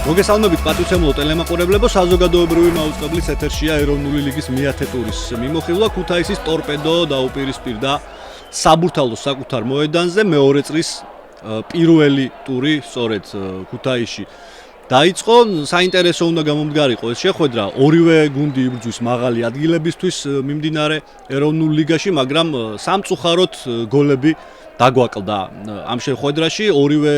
მოგესალმებით პატივცემულო ტელემაყურებლებო, საზოგადოებრივი მაუწყებლის ეთერშია ეროვნული ლიგის მეათე ტურის მიმოხილვა. ქუთაისის ტორპედო დაუპირისპირდა საბურთალოს საკუთარ მოედანზე. მეორე წრის პირველი ტური სწორედ ქუთაისში დაიწყო. საინტერესო უნდა გამომდგარიყო ეს შეხვედრა. ორივე გუნდი იბრძვის მაღალი ადგილებისთვის მიმდინარე ეროვნულ ლიგაში, მაგრამ სამწუხაროდ გოლები დაგვაკლდა ამ შეხვედრაში. ორივე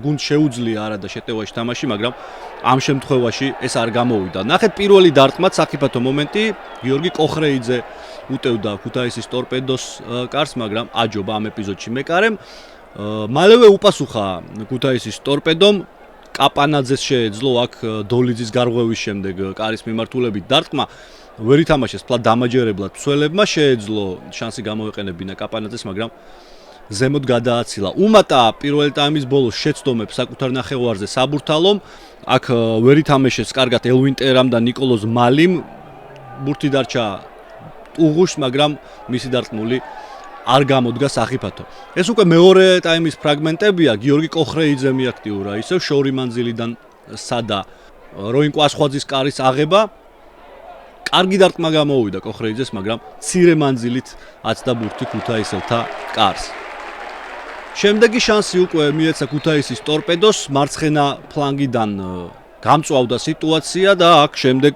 გუნდს შეუძლია არადა შეტევაში თამაში, მაგრამ ამ შემთხვევაში ეს არ გამოვიდა. ნახეთ პირველი დარტყმაც საფრთხო მომენტი, გიორგი კოხრეიძე უტევდა ქუთაისის ტორპედოს კარს, მაგრამ აჯობა ამ ეპიზოდში მეკარემ. მალევე უპასუხა ქუთაისის ტორპედომ, კაპანაძეს შეეძლო აქ დოლიძის გარღვევის შემდეგ კარის მიმართულებით დარტყმა. ვერ ითამაშეს ფლად დამაჯერებლად მცველებმა, შეეძლო შანსი გამოეყენებინა კაპანაძეს, მაგრამ ზემოთ გადააცილა. უმატა პირველი ტაიმის ბოლოს შეცდომებს საკუთარ ნახევარზე საბურთალომ. აქ ვერ ითამაშეს კარგად ელვინ ტერამ და ნიკოლოზ მალიმ. ბურთი დარჩა უღუშს, მაგრამ მისი დარტყმული არ გამოდგა საფრთხო. ეს უკვე მეორე ტაიმის ფრაგმენტებია. გიორგი კოხრეიძე მიაქტიურა ისევ შორი მანძილიდან სადა როინ კვასხვაძის კარის აღება. კარგი დარტყმა გამოვიდა კოხრეიძეს, მაგრამ მცირე მანძილით აცდა ბურთი ქუთაისელთა კარს. შემდეგი შანსი უკვე მიეცა ქუთაისის ტორპედოს, მარცხენა ფლანგიდან გამწვავდა სიტუაცია და აქ შემდეგ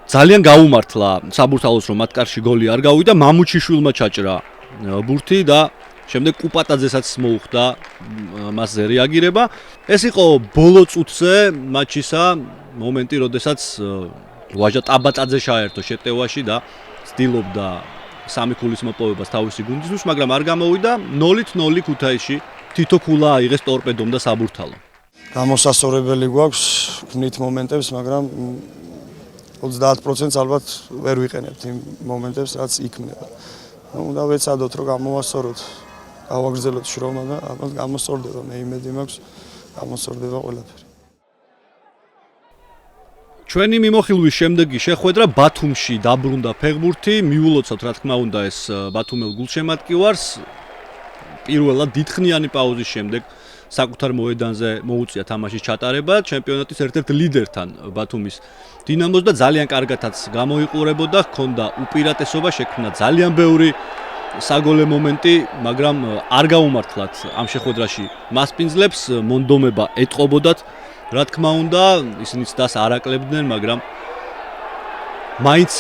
ძალიან გაუმართლა საბურთალოს, რომ მათ კარში გოლი არ გავიდა. მამუჩიშვილმა ჩაჭრა ბურთი და შემდეგ კუპატაძესაც მოუხდა მასზე რეაგირება. ეს იყო ბოლო წუთზე მატჩისა მომენტი, როდესაც ვაჟა ტაბატაძე შეაერთო შეტევაში და ცდილობდა სამი ქულის მოპოვებას თავისი გუნდისთვის, მაგრამ არ გამოვიდა. 0-0 ქუთაისში თითო ქულა აიღეს ტორპედომ და საბურთალომ. გამოსასწორებელი გვაქვს ვნით მომენტებს, მაგრამ 30% ალბათ ვერ ვიყენებთ იმ მომენტებს, რაც იქმნება. უნდა ვეცადოთ, რომ გამოვასწოროთ, გავაგრძელოთ შრომა და ალბათ გამოსწორდება. მე იმედი მაქვს, გამოსწორდება ყველაფერი. ჩვენი მიმოხილვის შემდეგი შეხვედრა ბათუმში დაბრუნდა ფეხბურთი. მიულოცოთ, რა თქმა უნდა, ეს ბათუმელ გულშემატკივარს. პირველად დიდხნიანი პაუზის შემდეგ საკუთარ მოედანზე მოუწია თამაშის ჩატარება ჩემპიონატის ერთ-ერთ ლიდერთან ბათუმის დინამოს და ძალიან კარგათაც გამოიყურებოდა, ჰქონდა უპირატესობა, შექმნა ძალიან ბევრი საგოლე მომენტი, მაგრამ არ გაუმართლათ ამ შეხვედრაში მასპინძლებს, მონდომება ეტყობოდათ. რა თქმა უნდა, ისინი ცდას არ აკლებდნენ, მაგრამ მაინც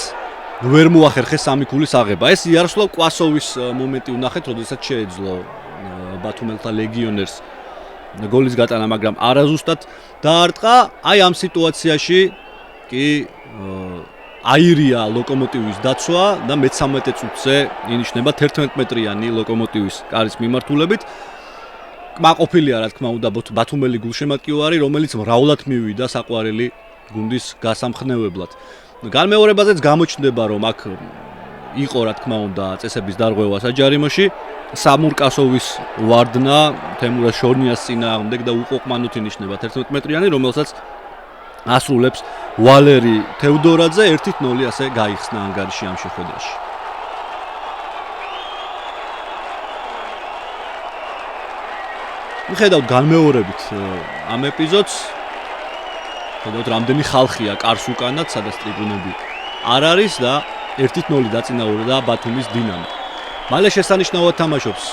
ვერ მოახერხეს სამი ქულის აღება. ეს იაროსლავ კვასოვის მომენტი ვნახეთ, როდესაც შეეძლო ბათუმელთა ლეგიონერს გოლის გატანა, მაგრამ არაზუსტად დაარტყა. აი ამ სიტუაციაში კი აირია ლოკომოტივის დაცვა და მე-13 წუთზე ინიშნება 11 მეტრიანი ლოკომოტივის კარის მიმართულებით. კმაყოფილია, რა თქმა უნდა, ბათუმელი გულშემატკივარი, რომელიც მრავლად მივიდა საყვარელი გუნდის გასამხნევებლად. განმეორებაზეც გამოჩნდება, რომ აქ იყო, რა თქმა უნდა, წესების დარღვევა საჯარიმოში. სამურკასოვის ვარდნა თემურაზ შორნიას წინააღმდეგ და უყოყმანოთ ინიშნება 11 მეტრიანი, რომელსაც ასრულებს ვალერი თევდორაძე. 1-0 ასე გაიხსნა ანგარიში ამ შეხვედრაში. მიხედავთ განმეორებით ამ ეპიზოდს. ხედავთ, რამდენი ხალხია კარს უკანად, სადაც ტრიბუნები არ არის და 1-0 დაწინაურდა ბათუმის დინამო. მალე შესანიშნავად თამაშობს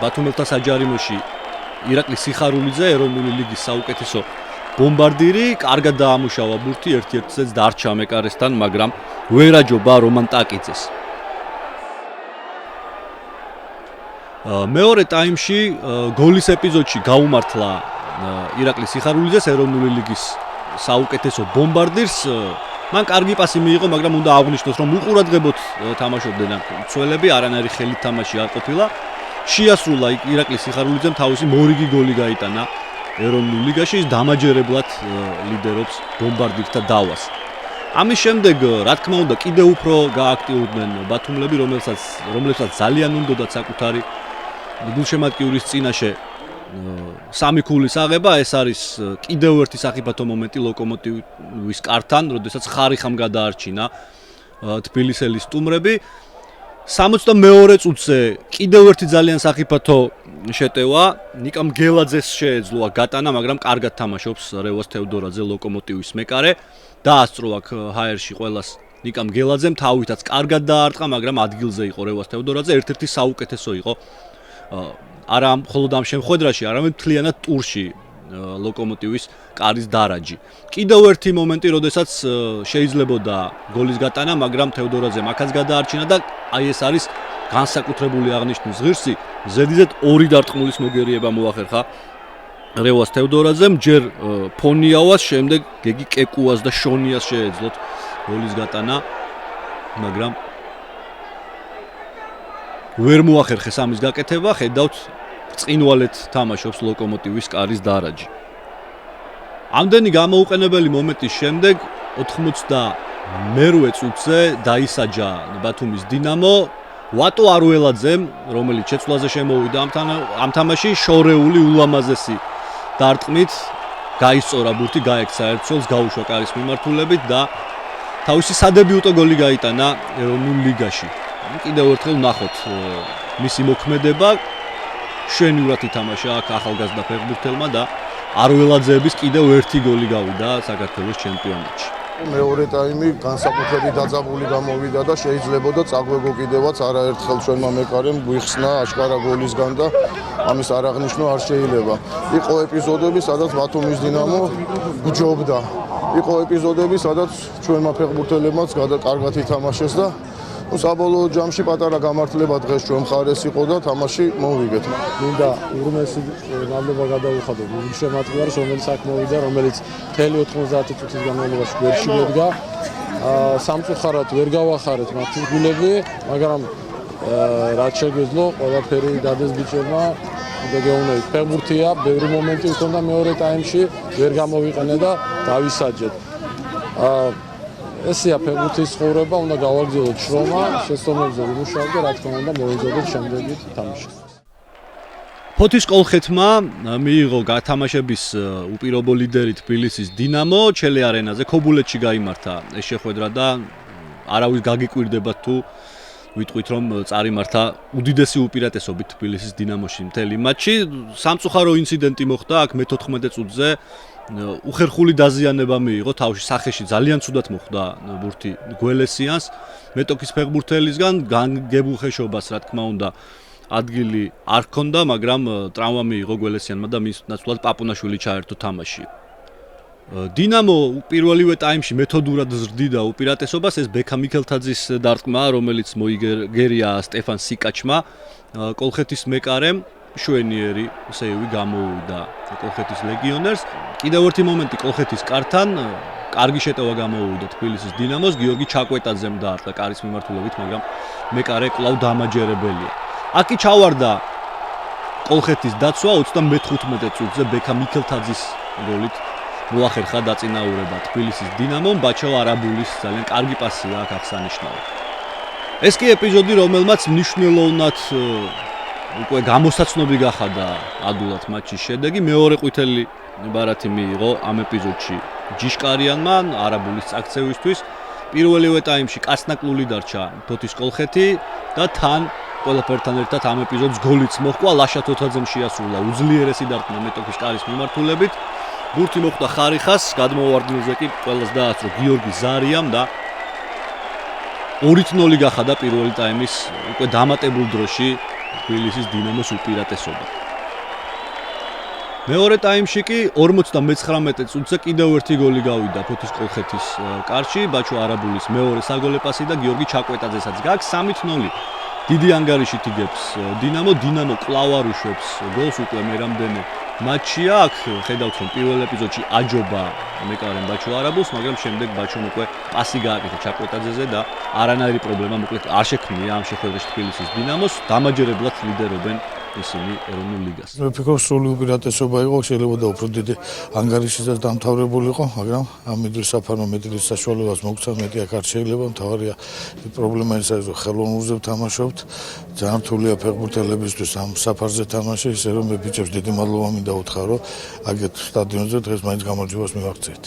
ბათუმელთა საჯარიმოში ირაკლი სიხარულიძე, ეროვნული ლიგის საუკეთესო ბომბარდირი. კარგად დაამუშავა ბურთი, 1-1-ზეც დარჩა მეკარესთან, მაგრამ ვერ აჯობა რომან ტაკიძეს. მეორე ტაიმში გოლის ეპიზოდში გაუმართლა ირაკლი სიხარულიძეს, ეროვნული ლიგის საუკეთესო ბომბარდირს. მან კარგი პასი მიიღო, მაგრამ უნდა აღვნიშნოს, რომ უყურადღებოდ თამაშობდნენ მცველები, არანაირი ხელით თამაში არ ყოფილა. შეასრულა ირაკლი სიხარულიძემ თავისი მორიგი გოლი გაიტანა ეროვნულ ლიგაში, ის დამაჯერებლად ლიდერობს ბომბარდირთა დავას. ამის შემდეგ, რა თქმა უნდა, კიდევ უფრო გააქტიურდნენ ბათუმლები, რომლებსაც ძალიან უნდათ საკუთარი გულშემატკივრის წინაშე სამი ქულის აღება. ეს არის კიდევ ერთი საფრთხო მომენტი ლოკომოტივის კართან, როდესაც ხარიხამ გადაარჩინა თბილისელი სტუმრები. 62 წუთზე კიდევ ერთი ძალიან საფრთხო შეტევა. ნიკამ გელაძეს შეეძლო გატანა, მაგრამ კარგად თამაშობს რევას თევდორაძე ლოკომოტივის მეკარე. დაასწრო აქ ჰაერში ყველას ნიკამ გელაძემ, თავითაც კარგად დაარტყა, მაგრამ ადგილზე იყო რევას თევდორაძე, ერთ-ერთი საუკეთესო იყო. არა მხოლოდ ამ შემთხვევაში, არამედ მთლიანად ტურში ლოკომოტივის კარის დარაჯი. კიდევ ერთი მომენტი, როდესაც შეიძლებოდა გოლის გატანა, მაგრამ თევდორაძემ აქაც გადაარჩინა და აი ეს არის განსაკუთრებული აღნიშვნის ღირსი. ზედიზედ 2 დარტყმულის მოგერიება მოახერხა რევას თევდორაძემ, ჯერ ფონიავას, შემდეგ გეგი კეკუას და შონიას შეეძლოთ გოლის გატანა, მაგრამ ვერ მოახერხეს ამის გაკეთება, ხედავთ წინვალეთ თამაშობს ლოკომოტივის კარის დარაჯი. ამდენი გამოუყენებელი მომენტის შემდეგ 88 წუთზე დაისაჯა ბათუმის დინამო. ვატო არუელაძემ, რომელიც შეცვლაზე შემოვიდა ამ თამაში, შორეული ულამაზესი დარტყმით გაისწორა ბურთი, გაექცა ერთცველს, გაუშვა კარის მიმართულებით და თავისი სადებიუტო გოლი გაიტანა ეროვნულ ლიგაში. კიდევ ერთხელ ნახოთ მისი მოქმედება. შვენივრად ითამაშა აქ ახალგაზრდა ფეხბურთელმა და არველაძეების კიდევ ერთი გოლი გავიდა საქართველოს ჩემპიონატში. მეორე ტაიმი განსაკუთრებით დაძაბული გამოვიდა და შეიძლებოდა წაგვეგო კიდევაც არაერთხელ ჩვენმა მეკარემ გვიხსნა აშკარა გოლისგან და ამის არ აღნიშნო არ შეიძლება. იყო ეპიზოდები, სადაც ბათუმის დინამო გჯობდა. იყო ეპიზოდები, სადაც ჩვენმა ფეხბურთელებმაც კარგად ითამაშეს და საბოლოო ჯამში პატარა გამართლება დღეს ჩვენ მხარეს იყო და თამაში მოვიგეთ. მინდა ურმესი მადლობა გადავუხადო გულშემატყუარს, რომელიც აქ მოვიდა, რომელიც მთელი 90 წუთის განმავლობაში გვერდში მოდგა. სამწუხაროდ ვერ გავახარეთ მათი გულები, მაგრამ რაც შეგვეძლო, ყველაფერი დადეს ბიჭებმა და გეუბნებით. ფეხბურთია, ბევრი მომენტი ჰქონდა მეორე ტაიმში, ვერ გამოვიყენე და დავისაჯეთ. ესეა ფეხბურთის ცხოვრება, უნდა გავაგრძელოთ შრომა, შეცდომებზე ვიმუშაოთ და რა თქმა უნდა მოვეძებოთ შემდეგი თამაში. ფოთის კოლხეთმა მიიღო გათამაშების უპირობო ლიდერი თბილისის დინამო, ჩელე არენაზე ქობულეთში გაიმართა ეს შეხვედრა და არავის გაგიკვირდება თუ ვიტყვით რომ წარიმართა უდიდესი უპირატესობით თბილისის დინამოში მთელი მატჩი. სამწუხარო ინციდენტი მოხდა აქ მე-14 წუთზე. უხერხული დაზიანება მიიღო თავში სახეში, ძალიან ცუდად მოხდა ბურთი გველესიანს, მეტოქის ფეხბურთელისგან, განგებულ ხეშობას რა თქმა უნდა ადგილი არ ჰქონდა, მაგრამ ტრავმა მიიღო გველესიანმა და მის ნაცვლად პაპუნაშვილი ჩაერთო თამაში. დინამო პირველივე ტაიმში მეთოდურად ზრდიდა უპირატესობას, ეს ბექა მიქელთაძის დარტყმა, რომელიც მოიგერია სტეფან სიკაჩმა, კოლხეთის მეკარემ შვენიერი სეივი გამოუვიდა კოლხეთის ლეგიონერს. კიდევ ერთი მომენტი კოლხეთის კართან, კარგი შეტევა გამოუვიდა თბილისის დინამოს, გიორგი ჩაკვეტაძემ დაარტყა კარის მიმართულებით, მაგრამ მეკარე კვლავ დამაჯერებელია. აქ ჩავარდა კოლხეთის დაცვა 35 წუთზე ბექა მიქელთაძის გოლით მოახერხა დაწინაურება თბილისის დინამომ, ბაჩო არაბულის ძალიან კარგი პასია აქ აღსანიშნავი. ეს კი ეპიზოდი, რომელმაც მნიშვნელოვნად უკვე გამოსაცნობი გახადა ადულად მატჩის შედეგი. მეორე ყვითელი ბარათი მიიღო ამ ეპიზოდში ჯიშკარიანმა არაბულის წაქცევისთვის. პირველივე ტაიმში კაცნაკლული დარჩა ფოთის კოლხეთი და თან ყველაფერთან ერთად ამ ეპიზოდს გოლიც მოჰყვა. ლაშა თოთაძემ შეასრულა უძლიერესი დარტყმა მეტოქის კარის მიმართულებით. ბურთი მოხვდა ხარიხას, გადმოვარდნილზე კი ყველას დაასწრო გიორგი ზარიამ და 2-0 გახადა პირველი ტაიმის უკვე დამატებულ დროში თბილისის დინამოს უპირატესობა. მეორე ტაიმში კი 59 წუთზე კიდევ ერთი გოლი გავიდა ფოთის კოლხეთის კარში, ბაჩო არაბულის მეორე საგოლე პასი და გიორგი ჩაკვეტაძესაც გაქვს 3-0. დიდი ანგარიშით იგებს დინამო კვლავ არ უშვებს გოლს უკვე მერამდენე მატჩია. აქ ხედავთ რომ პირველ ეპიზოდში აჯობა მეკარემ ბაჩო არაბულს, მაგრამ შემდეგ ბაჩომ უკვე პასი გააკეთა ჩაკვეტაძეზე და არანაირი პრობლემა მოკლედ არ შექმნია ამ შეხვედრაში თბილისის დინამოს. დამაჯერებლად ლიდერობენ ისინი ეროვნულ ლიგას. მე ვფიქრობ სრული უპირატესობა იყო, შეიძლება და უფრო დიდი ანგარიშითაც დამთავრებულიყო, მაგრამ ამ მედლის საფარმა მედლის საშუალებას მოგცა, მეტი აქ არ შეიძლება. მთავარია პრობლემა ის არის, რომ ხელოვნურზე ვთამაშობთ, ძალიან რთულია ფეხბურთელებისთვის ამ საფარზე თამაში, ისე რომ მე ბიჭებს დიდი მადლობა მინდა უთხრა, აგეთ სტადიონზე დღეს მაინც გამარჯვებას მივაღწევთ.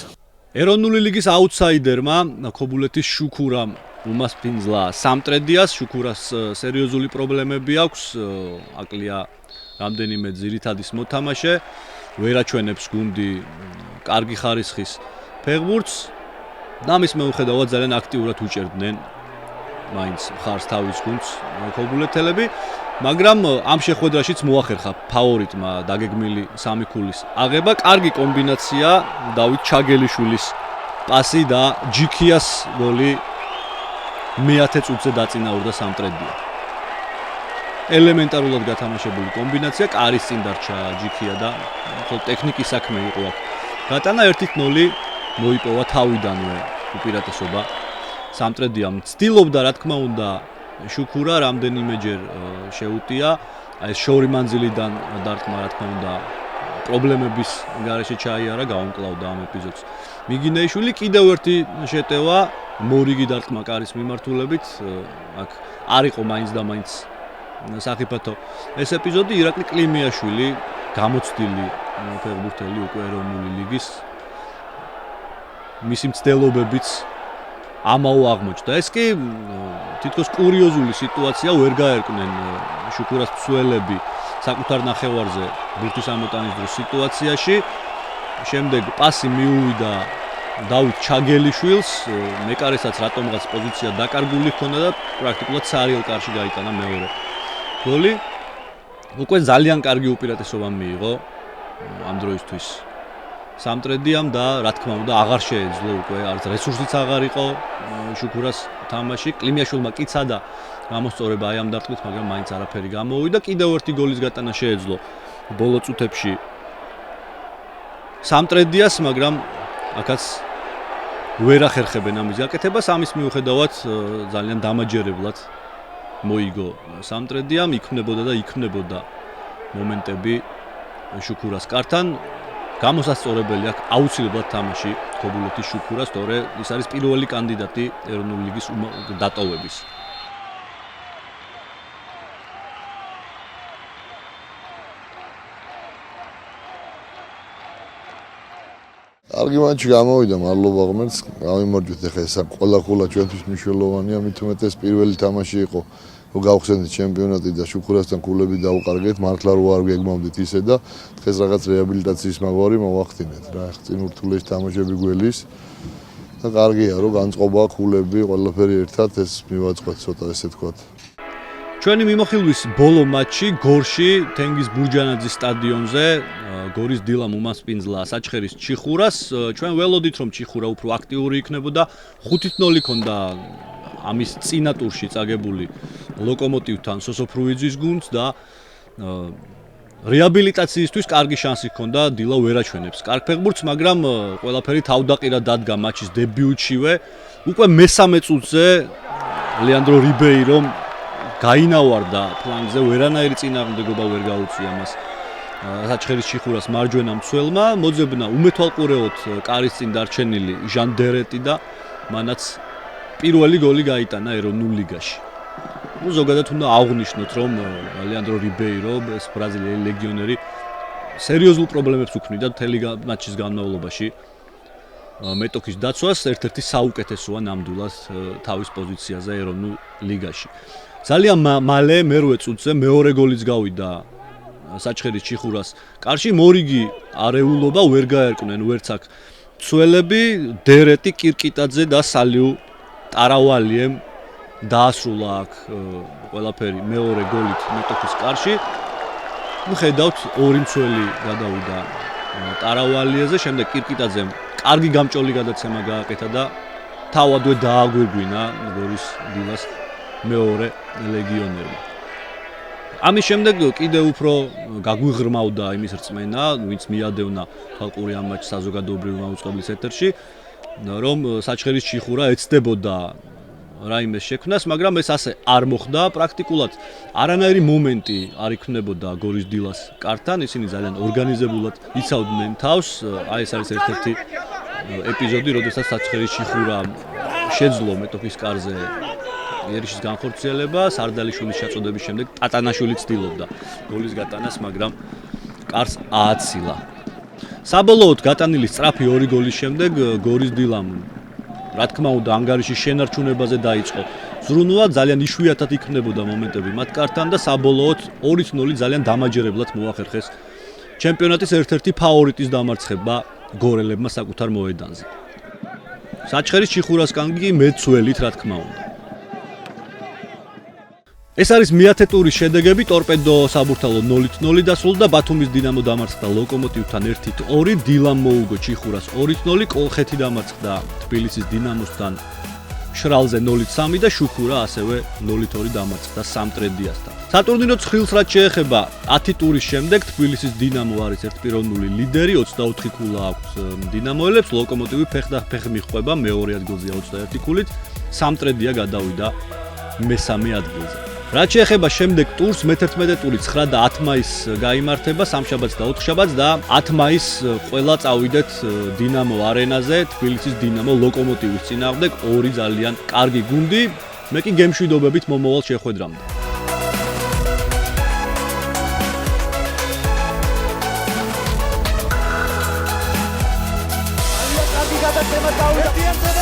ეროვნული ლიგის აუთსაიდერმა ქობულეთის შუქურამ უმასპინძლა სამტრედიას, შუქურას სერიოზული პრობლემები აქვს, აკლია რამდენიმე ძირითადის მოთამაშე, ვერ აჩვენებს გუნდი კარგი ხარისხის ფეხბურთს. ამის მიუხედავად ძალიან აქტიურად უჭერდნენ მაინც მხარს თავის გუნდს ქობულეთელები, მაგრამ ამ შეხვედრაშიც მოახერხა ფავორიტმა დაგეგმილი სამი ქულის აღება. კარგი კომბინაცია დავით ჩაგელიშვილის პასი და ჯიქიას გოლი მე-10 წუთზე დაწინაურდა სამტრედია. ელემენტარულად გათამაშებული კომბინაცია, კარის წინ დარჩა ჯიქია და ხოლმე ტექნიკის საქმე იყო აქ. გატანა 1-0 მოიპოვა თავიდანვე უპირატესობა სამტრედიამ. ცდილობდა რა თქმა უნდა შუქურა რამდენიმეჯერ შეუტია, აი ეს შორი მანძილიდან დარტყმა რა თქმა უნდა პრობლემების გარეშე ჩაიარა, გაუმკლავდა ამ ეპიზოდს. მიგინეიშვილი კიდევ ერთი შეტევა, მორიგი დარტყმა კარის მიმართულებით, აქ არ იყო მაინც და მაინც საფეხბურთო ეს ეპიზოდი. ირაკლი კლიმიაშვილი გამოცდილი ფეხბურთელი უკვე ეროვნული ლიგის, მისი მცდელობებიც ამაო აღმოჩნდა. ეს კი თითქოს კურიოზული სიტუაცია, ვერ გაერკნენ შუქურას მცველები საკუთარ ნახევარზე ბურთის ამოტანის დროს სიტუაციაში. შემდეგ პასი მიუვიდა დავით ჩაგელიშვილს, მეკარესაც რატომღაც პოზიცია დაკარგული ჰქონდა და პრაქტიკულად სარიელ კარში გაიტანა მეორე გოლი. უკვე ძალიან კარგი უპირატესობა მიიღო ამ დროისთვის სამტრედიამ და რა თქმა უნდა აღარ შეეძლო უკვე, არც რესურსიც აღარ იყო შუქურას თამაში. კლიმიაშვილმა კი ცადა გამოსწორება აი ამ დარტყმით, მაგრამ მაინც არაფერი გამოვიდა. კიდევ ერთი გოლის გატანა შეეძლო ბოლო წუთებში სამტრედიას, მაგრამ აქაც ვერ ახერხებენ ამის გაკეთებას. ამის მიუხედავად ძალიან დამაჯერებლად მოიგო სამტრედიამ, იქმნებოდა და იქმნებოდა მომენტები შუქურას კართან. გამოსასწორებელი აქ აუცილებლად თამაში ქობულეთის შუქურას, თორე ის არის პირველი კანდიდატი ეროვნული ლიგის დატოვების. კარგი მატჩი გამოვიდა, მადლობა ღმერთს. გამიმარჯვეთ ახლა ეს ყველა ხულა ჩვენთვის მნიშვნელოვანია, მით უმეტეს პირველი თამაში იყო, რომ გავხსენდით ჩემპიონატი და შუქურასთან ქულები დაუყარგეთ, მართლა რო არ გეგმავდით ისე და დღეს რაღაც რეაბილიტაციის მაგვარი მოვახდინეთ რა. ახლა წინ ურთულეს თამაშები გველის და კარგია რომ განწყობა ქულები, ყველაფერი ერთად ეს მივაწყოთ ცოტა ესე თქვა. ჩვენი მიმოხილვის ბოლო მატჩი გორში, თენგიზ ბურჯანაძის სტადიონზე, გორის დილამ უმასპინძლა საჩხერის ჩიხურას. ჩვენ ველოდით რომ ჩიხურა უფრო აქტიური იქნებოდა, 5-0 ქონდა ამის წინა ტურში წაგებული ლოკომოტივთან სოსოფრუიძის გუნდს და რეაბილიტაციისთვის კარგი შანსი ჰქონდა დილა ვერაჩვენებს კარგ ფეხბურთს, მაგრამ ყველაფერი თავდაყირა დადგა მატჩის დებიუტშივე. უკვე მესამე წუთზე ლეანდრო რიბეირომ გაინავარდა ფლანგზე, ვერანაირი წინააღმდეგობა ვერ გაუწია მას საჩხერის ჩიხურას მარჯვენა მცველმა. მოძებნა უმეთვალყურეოდ კარის წინ დარჩენილი ჟან დერეტი და მანაც პირველი გოლი გაიტანა ეროვნულ ლიგაში. ზოგადად უნდა აღვნიშნოთ, რომ ლეანდრო რიბეირო, ეს ბრაზილიელი ლეგიონერი, სერიოზულ პრობლემებს უქმნიდა მთელი მატჩის განმავლობაში. მეტოქის დაცვას ერთ-ერთი საუკეთესოა ნამდვილად თავის პოზიციაზე ეროვნულ ლიგაში. ძალიან მალე მერვე წუთზე მეორე გოლიც გავიდა საჩხერის ჩიხურას კარში. მორიგი არეულობა ვერ გაერკნენ ვერც აქ მცველები, დერეტი, კირკიტაძე და სალიუ ტარავალიემ დაასრულა აქ ყველაფერი მეორე გოლით მეტოქის კარში. ხედავთ ორი მცველი გადავიდა ტარავალიეზე, შემდეგ კირკიტაძემ კარგი გამჭოლი გადაცემა გააკეთა და თავადვე დააგვირგვინა გორის დილას მეორე ლეგიონერმა. ამის შემდეგ კიდევ უფრო გაგვიღრმავდა იმის რწმენა, ვინც მიადევნა ხალხური ამ მატჩს საზოგადოებრივი მაუწყებლის ეთერში, რომ საჩხერის ჩიხურა ეცდებოდა რაიმეს შექმნას, მაგრამ ეს ასე არ მოხდა. პრაქტიკულად არანაირი მომენტი არ იქნებოდა გორის დილას კართან, ისინი ძალიან ორგანიზებულად იცავდნენ თავს. აი ეს არის ერთ-ერთი ეპიზოდი, როდესაც საჩხერის ჩიხურა შეძლო მეტოქის კარზე იერიშის განხორციელება, სარდალიშვილის შეწოდების შემდეგ ტატანაშვილი ცდილობდა გოლის გატანას, მაგრამ კარს ააცილა. საბოლოოდ გატანილი სწრაფი ორი გოლის შემდეგ გორის დილამ რა თქმა უნდა ანგარიშის შენარჩუნებაზე დაიწყო ზრუნვა, ძალიან იშვიათად იქნებოდა მომენტები მათ კართან და საბოლოოდ 2-0 ძალიან დამაჯერებლად მოახერხეს ჩემპიონატის ერთ-ერთი ფავორიტის დამარცხება გორელებმა საკუთარ მოედანზე. საჩხერის ჩიხურასკან კი მეცველით რა თქმა უნდა. ეს არის მე-10 ტურის შედეგები. ტორპედო საბურთალო 0-0 დასრულდა, ბათუმის დინამო დამარცხდა ლოკომოტივთან 1-2, დილამ მოუგო ჩიხურას 2-0, კოლხეთი დამარცხდა თბილისის დინამოსთან შრალზე 0-3 და შუქურა ასევე 0-2 დამარცხდა სამტრედიასთან. სატურნირო ცხრილს რაც შეეხება 10 ტურის შემდეგ თბილისის დინამო არის 1-0 ლიდერი, 24 ქულა აქვს დინამოელებს, ლოკომოტივი ფეხ მიჰყვება მეორე ადგილზეა 21 ქულით, სამტრედია გადავიდა მესამე ადგილზე. რაც შეეხება შემდეგ ტურს, მე-11 ტური 9 და 10 მაისს გაიმართება, სამშაბათს და 4 შაბათს და 10 მაისს ყველა წავიდეთ დინამო არენაზე, თბილისის დინამო ლოკომოტივის წინააღმდეგ, ორი ძალიან კარგი გუნდი. მე კი გემშვიდობებით მომავალ შეხვედრამდე. კარგი გადაცემა გავიდა.